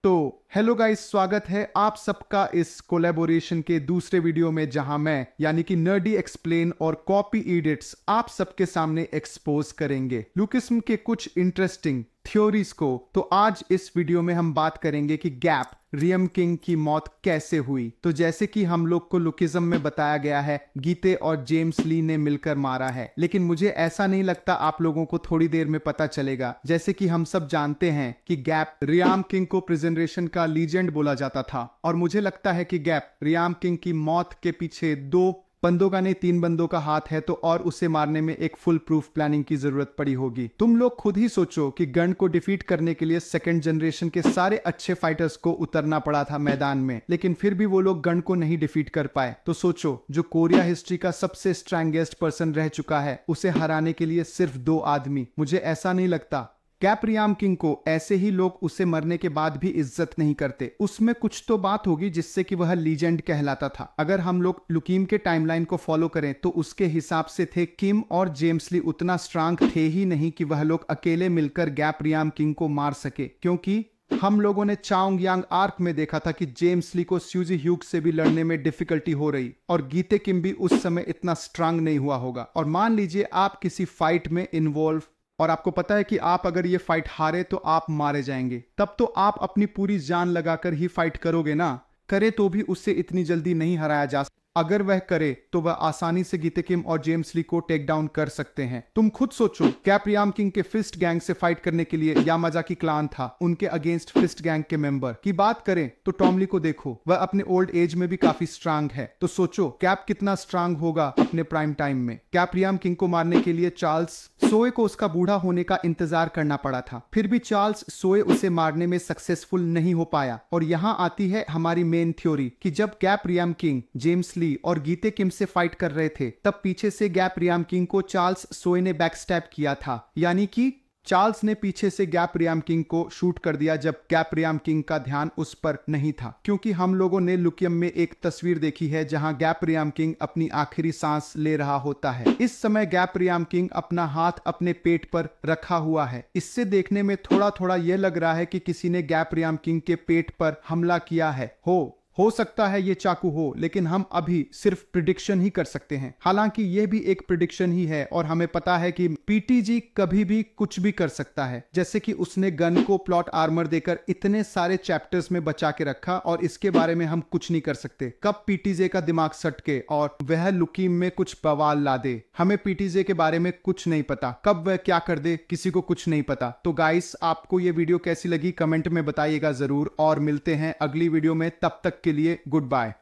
तो hello guys, स्वागत है आप सबका इस कोलैबोरेशन के दूसरे वीडियो में जहां मैं यानी कि नर्डी एक्सप्लेन और कॉपी एडिट्स आप सबके सामने एक्सपोज करेंगे लुकिज्म के कुछ इंटरेस्टिंग थ्योरीज को। तो आज इस वीडियो में हम बात करेंगे कि गैप रियम किंग की मौत कैसे हुई। तो जैसे कि हम लोग को लुकिज्म में बताया गया है, गीते और जेम्स ली ने मिलकर मारा है, लेकिन मुझे ऐसा नहीं लगता आप लोगों को थोड़ी देर में पता चलेगा। जैसे कि हम सब जानते हैं कि गैप रियाम किंग को प्रेजेंटेशन का लीजेंड बोला जाता था, और मुझे लगता है कि गैप रियाम किंग की मौत के पीछे दो बंदों का नहीं 3 बंदों का हाथ है, तो और उसे मारने में एक फुल प्रूफ प्लानिंग की जरूरत पड़ी होगी। तुम लोग खुद ही सोचो कि गन को डिफीट करने के लिए सेकंड जनरेशन के सारे अच्छे फाइटर्स को उतरना पड़ा था मैदान में, लेकिन फिर भी वो लोग गन को नहीं डिफीट कर पाए। तो सोचो, जो कोरिया हिस्ट्री का सबसे स्ट्रांगेस्ट पर्सन रह चुका है, उसे हराने के लिए सिर्फ 2 आदमी। मुझे ऐसा नहीं लगता गैप रियाम किंग को ऐसे ही लोग उसे मरने के बाद भी इज्जत नहीं करते। उसमें कुछ तो बात होगी जिससे कि वह लीजेंड कहलाता था। अगर हम लोग लुकीम के टाइमलाइन को फॉलो करें तो उसके हिसाब से थे किम और जेम्स ली उतना स्ट्रांग थे ही नहीं कि वह लोग अकेले मिलकर गैप रियाम किंग को मार सके, क्योंकि हम लोगों ने चाओंग यांग आर्क में देखा था कि जेम्स ली को स्यूजी ह्यूग से भी लड़ने में डिफिकल्टी हो रही, और गीते किम भी उस समय इतना स्ट्रांग नहीं हुआ होगा। और मान लीजिए आप किसी फाइट में इन्वॉल्व और आपको पता है कि आप अगर ये फाइट हारे तो आप मारे जाएंगे, तब तो आप अपनी पूरी जान लगाकर ही फाइट करोगे ना। करे तो भी उससे इतनी जल्दी नहीं हराया जा सकता। अगर वह करे तो वह आसानी से गीते किम और जेम्स ली को टेक डाउन कर सकते हैं। तुम खुद सोचो, गैप रियाम किंग के फिस्ट गैंग से फाइट करने के लिए यामाजाकी क्लान था, उनके अगेंस्ट फिस्ट गैंग के मेंबर की बात करें तो टॉम ली को देखो, वह अपने ओल्ड एज में भी काफी स्ट्रांग है। तो सोचो गैप कितना स्ट्रांग होगा अपने प्राइम टाइम में। गैप रियाम किंग को मारने के लिए चार्ल्स सोए को उसका बूढ़ा होने का इंतजार करना पड़ा था, फिर भी चार्ल्स सोए उसे मारने में सक्सेसफुल नहीं हो पाया। और यहां आती है हमारी मेन थ्योरी कि जब गैप रियाम किंग, जेम्स ली और गीते किम से फाइट कर रहे थे, तब पीछे से गैप रियाम किंग को चार्ल्स सोए ने बैकस्टैब किया था, यानी कि चार्ल्स ने पीछे से गैप रियाम किंग को शूट कर दिया जब गैप रियाम किंग का ध्यान उस पर नहीं था। क्योंकि हम लोगों ने लुकियम में एक तस्वीर देखी है जहां गैप रियाम किंग अपनी आखिरी सांस ले रहा होता है। इस समय गैप रियाम किंग अपना हाथ अपने पेट पर रखा हुआ है। इससे देखने में थोड़ा थोड़ा यह लग रहा है कि किसी ने गैप रियाम किंग के पेट पर हमला किया है। हो सकता है ये चाकू हो, लेकिन हम अभी सिर्फ प्रिडिक्शन ही कर सकते हैं। हालांकि ये भी एक प्रिडिक्शन ही है, और हमें पता है कि पीटीजी कभी भी कुछ भी कर सकता है। जैसे कि उसने गन को प्लॉट आर्मर देकर इतने सारे चैप्टर्स में बचा के रखा, और इसके बारे में हम कुछ नहीं कर सकते। कब पीटीजे का दिमाग सटके और वह लुकीम में कुछ बवाल ला दे, हमें पीटीजे के बारे में कुछ नहीं पता। कब वह क्या कर दे, किसी को कुछ नहीं पता। तो गाइस, आपको ये वीडियो कैसी लगी कमेंट में बताइएगा जरूर, और मिलते हैं अगली वीडियो में। तब तक के लिए गुड बाय।